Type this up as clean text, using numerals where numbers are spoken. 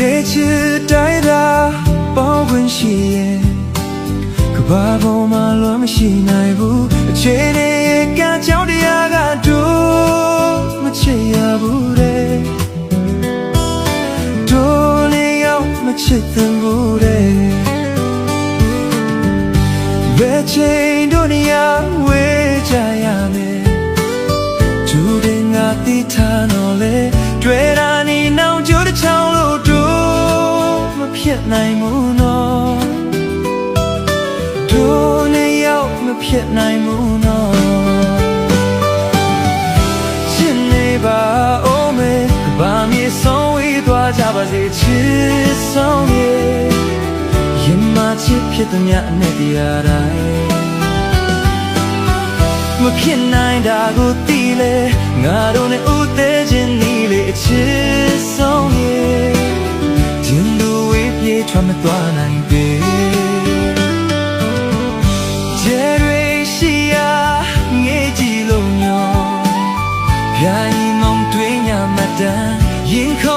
这次带他保温些，可把我马乱么西奈不，这里也叫的呀个多，么切呀不得，多里要么切等不得，为这多尼呀为家呀me，注定啊地他诺嘞，对啦你闹就的长路多。ဖြစ်နိုင်မှုနော်တို့နဲ့ရောက်မဖြစ်နိုင်မှုနော်ရှင်နေပါဦးမေဘာမြေဆုံးဝေးသွားကြပါစေချစ်ဆုံးရဲ့ရင်မချစ်ဖြစ်သူများအနဲ့တရားတိုင်းမဖြစ်နိုင်တာကိုသိလေငါတို့နဲ့ဥသေးခြင်းနီးလေချစ်ဆုံးရဲ့ထွက်မသွားနိုင်ပေကျဲတွေရှိရာငေးကြည့်လို့ညောပြိုင်မောင်တွင်ညမတန်ရင်ခု